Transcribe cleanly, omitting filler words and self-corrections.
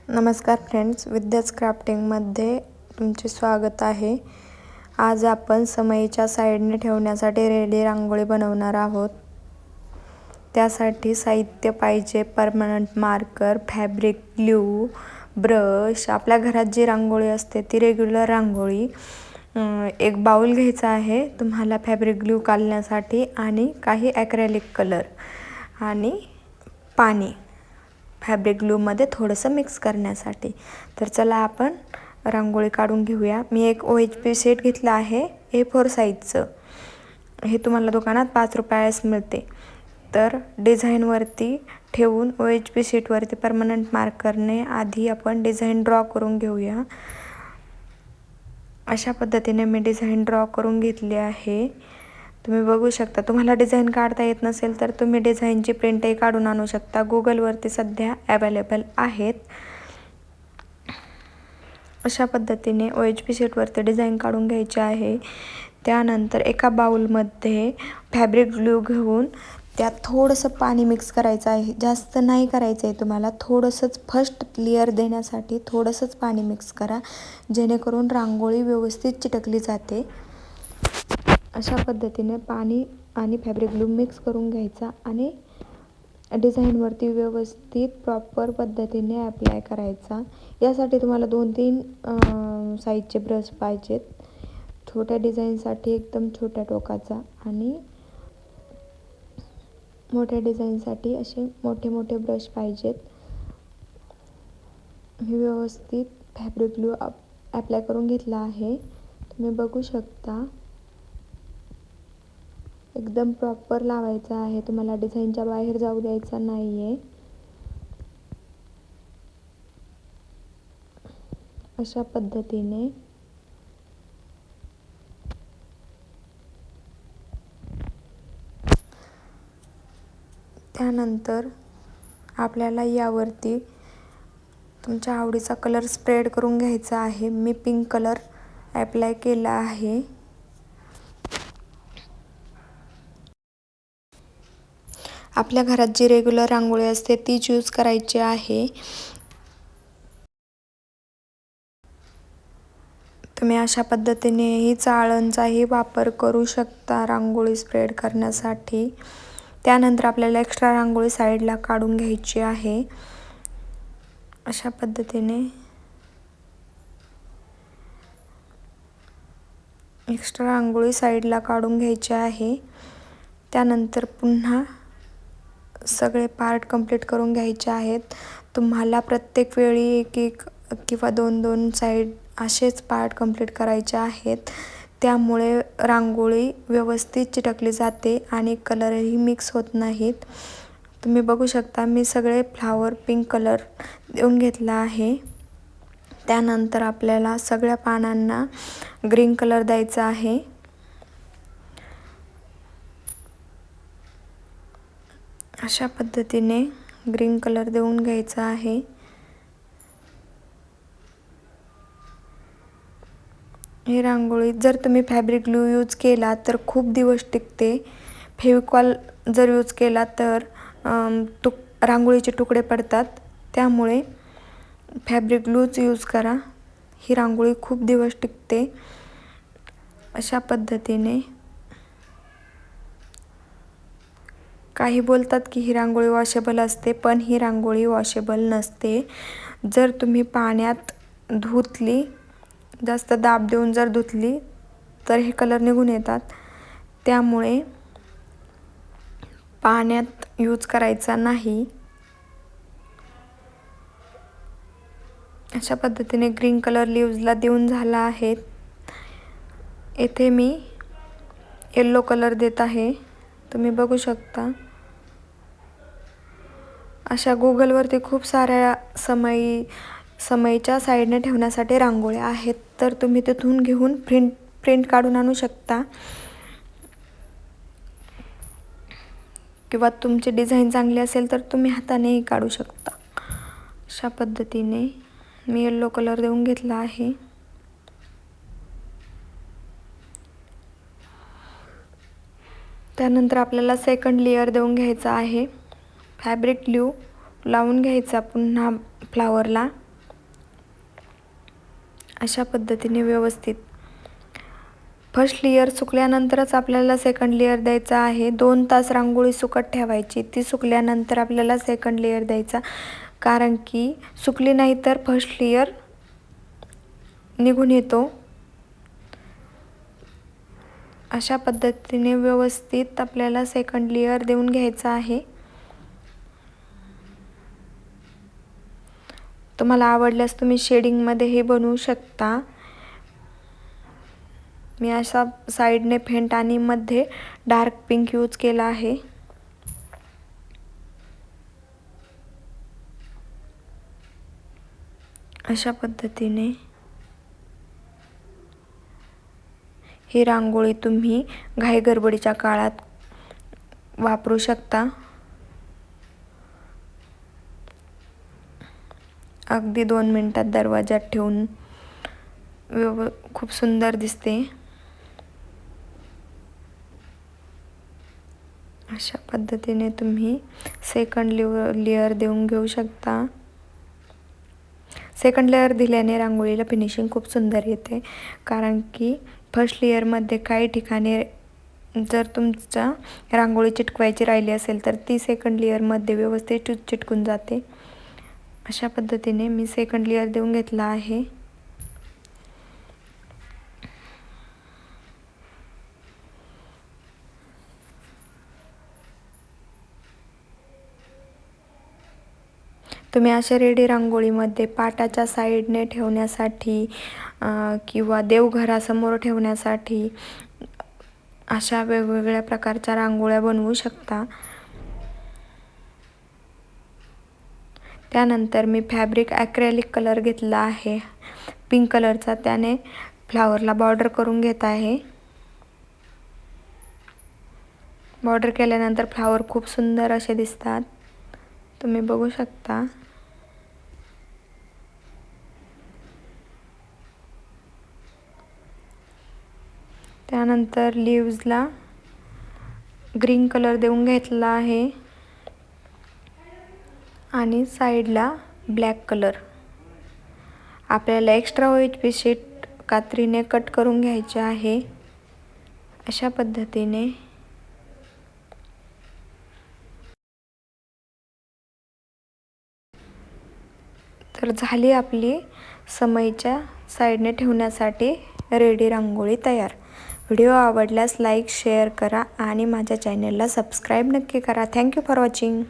नमस्कार फ्रेंड्स, विद्याच क्राफ्टिंगमध्ये तुमचे स्वागत आहे। आज आपण समईच्या साईडने ठेवण्यासाठी रेडी रांगोळी बनवणार आहोत। त्यासाठी साहित्य पाहिजे permanent marker, fabric glue, brush, आपल्या घरात जी रांगोळी असते ती रेग्युलर रांगोळी, एक बाउल घ्यायचा आहे तुम्हाला फॅब्रिक ग्लू काढण्यासाठी आणि काही ॲक्रेलिक कलर आणि पाणी फॅब्रिक ग्लूमध्ये थोडंसं मिक्स करण्यासाठी। तर चला आपण रांगोळी काढून घेऊया। मी एक OHP शीट घेतला आहे A4 साईजचं। हे तुम्हाला दुकानात 5 रुपयास मिळते। तर डिझाईनवरती ठेवून OHP शीटवरती परमनंट मार्करने आधी आपण डिझाईन ड्रॉ करून घेऊया। अशा पद्धतीने मी डिझाईन ड्रॉ करून घेतली आहे। तुम्ही बघू शकता। तुम्हाला डिझाईन काढता येत नसेल तर तुम्ही डिझाईनची प्रिंटही काढून आणू शकता। गुगलवरती सध्या अवेलेबल आहेत। अशा पद्धतीने OHP शीटवरती डिझाईन काढून घ्यायची आहे। त्यानंतर एका बाउलमध्ये फॅब्रिक ग्लू घेऊन त्यात थोडंसं पाणी मिक्स करायचं आहे। जास्त नाही करायचं आहे तुम्हाला, थोडंसंच फर्स्ट लेयर देण्यासाठी थोडंसंच पाणी मिक्स करा, जेणेकरून रांगोळी व्यवस्थित चिटकली जाते। अशा पद्धतीने पाणी आणि फॅब्रिक ग्लू मिक्स करून घ्यायचा आणि डिझाईनवरती व्यवस्थित प्रॉपर पद्धतीने अप्लाय करायचा। यासाठी तुम्हाला 2-3 साईजचे ब्रश पाहिजेत। छोट्या डिझाईनसाठी एकदम छोट्या टोकाचा आणि मोठ्या डिझाईनसाठी असे मोठे मोठे ब्रश पाहिजेत। हे व्यवस्थित फॅब्रिक ग्लू अप्लाय करून घेतला आहे। तुम्ही बघू शकता एकदम प्रॉपर लावायचा आहे। तुम्हाला डिझाईनच्या बाहेर जाऊ द्यायचा नाहीये। अशा पद्धतीने त्यानंतर आपल्याला यावरती तुमच्या आवडीचा कलर स्प्रेड करून घ्यायचा आहे। मी पिंक कलर अप्लाय केला आहे। आपल्या घरात जी रेग्युलर रांगोळी असते तीच यूज करायची आहे। तुम्ही अशा पद्धतीनेही चाळणचाही वापर करू शकता रांगोळी स्प्रेड करण्यासाठी। त्यानंतर आपल्याला एक्स्ट्रा रांगोळी साईडला काढून घ्यायची आहे। अशा पद्धतीने एक्स्ट्रा रांगोळी साईडला काढून घ्यायची आहे। त्यानंतर पुन्हा सगळे पार्ट कंप्लीट करून घ्यायचे आहेत। तुम्हाला प्रत्येक वेळी एक किंवा 2-2 साईड असेच पार्ट कंप्लीट करायचे आहेत। त्यामुळे रांगोळी व्यवस्थित चिटकली जाते आणि कलरही मिक्स होत नाहीत। तुम्ही बघू शकता मी सगळे फ्लावर पिंक कलर देऊन घेतला आहे। त्यानंतर आपल्याला सगळ्या पानांना ग्रीन कलर द्यायचा आहे। अशा पद्धतीने ग्रीन कलर देऊन घ्यायचा आहे। ही रांगोळी जर तुम्ही फॅब्रिक ग्लू यूज केला तर खूप दिवस टिकते। फेविकॉल जर यूज केला तर रांगोळीचे तुकडे पडतात। त्यामुळे फॅब्रिक ग्लूच यूज करा। ही रांगोळी खूप दिवस टिकते। अशा पद्धतीने काही बोलतात की ही रांगोळी वॉशेबल असते, पण ही रांगोळी वॉशेबल नसते। जर तुम्ही पाण्यात धुतली, जास्त दाब देऊन जर धुतली तर हे कलर निघून येतात। त्यामुळे पाण्यात यूज करायचा नाही। अशा पद्धतीने ग्रीन कलर लीव्सला देऊन झाला आहे। येथे मी येलो कलर देत आहे। तुम्ही बघू शकता। अशा गुगलवरती खूप साऱ्या समईच्या साईडने ठेवण्यासाठी रांगोळ्या आहेत, तर तुम्ही तिथून घेऊन प्रिंट काढून आणू शकता किंवा तुमची डिझाईन चांगली असेल तर तुम्ही हातानेही काढू शकता। अशा पद्धतीने मी येलो कलर देऊन घेतला आहे। त्यानंतर आपल्याला सेकंड लेयर देऊन घ्यायचा आहे। फॅब्रिक ग्लू लावून घ्यायचा पुन्हा फ्लावरला। अशा पद्धतीने व्यवस्थित फर्स्ट लेयर सुकल्यानंतरच आपल्याला सेकंड लेयर द्यायचा आहे. 2 तास रांगोळी सुकत ठेवायची. ती सुकल्यानंतर आपल्याला सेकंड लेयर द्यायचा, कारण की सुकली नाही तर फर्स्ट लेयर निघून येतो. अशा पद्धतीने व्यवस्थित आपल्याला सेकंड लेयर देऊन घ्यायचा आहे. तुम्हाला आवडल्यास तुम्ही शेडिंगमध्ये हे बनवू शकता. मी अशा साईडने फेंट आणि मध्ये डार्क पिंक यूज केला आहे. अशा पद्धतीने ही रांगोळी तुम्ही घाई गडबडीच्या काळात वापरू शकता. अगदी 2 मिनिटात दरवाजात ठेवून खूप सुंदर दिसते. अशा पद्धतीने तुम्ही सेकंड लेयर देऊन घेऊ शकता. सेकंड लेयर दिल्याने रांगोळीला फिनिशिंग खूप सुंदर येते, कारण की फर्स्ट लेयरमध्ये काही ठिकाणी जर तुमचा रांगोळी चिटकवायची राहिली असेल तर ती सेकंड लेयरमध्ये व्यवस्थित चिटकून जाते. अशा पद्धतीने मी सेकंड लेयर देऊन घेतला आहे. तुम्ही अशा रेडी रांगोळीमध्ये पाटाच्या साईडने ठेवण्यासाठी किंवा देवघरासमोर ठेवण्यासाठी अशा वेगवेगळ्या प्रकारच्या रांगोळ्या बनवू शकता. त्यानंतर मी फॅब्रिक ॲक्रेलिक कलर घेतला आहे पिंक कलरचा. त्याने फ्लावरला बॉर्डर करून घेत आहे. बॉर्डर केल्यानंतर फ्लावर खूप सुंदर असे दिसतात, तुम्ही बघू शकता. त्यानंतर लीव्सला ग्रीन कलर देऊन घेतला आहे आणि साईडला ब्लॅक कलर. आपल्याला एक्स्ट्रा OHP शीट कात्रीने कट करून घ्यायचे आहे. अशा पद्धतीने तर झाली आपली समईच्या साईडने ठेवण्यासाठी रेडी रांगोळी तयार. व्हिडिओ आवडल्यास लाईक शेअर करा आणि माझ्या चॅनलला सबस्क्राईब नक्की करा. Thank you for watching.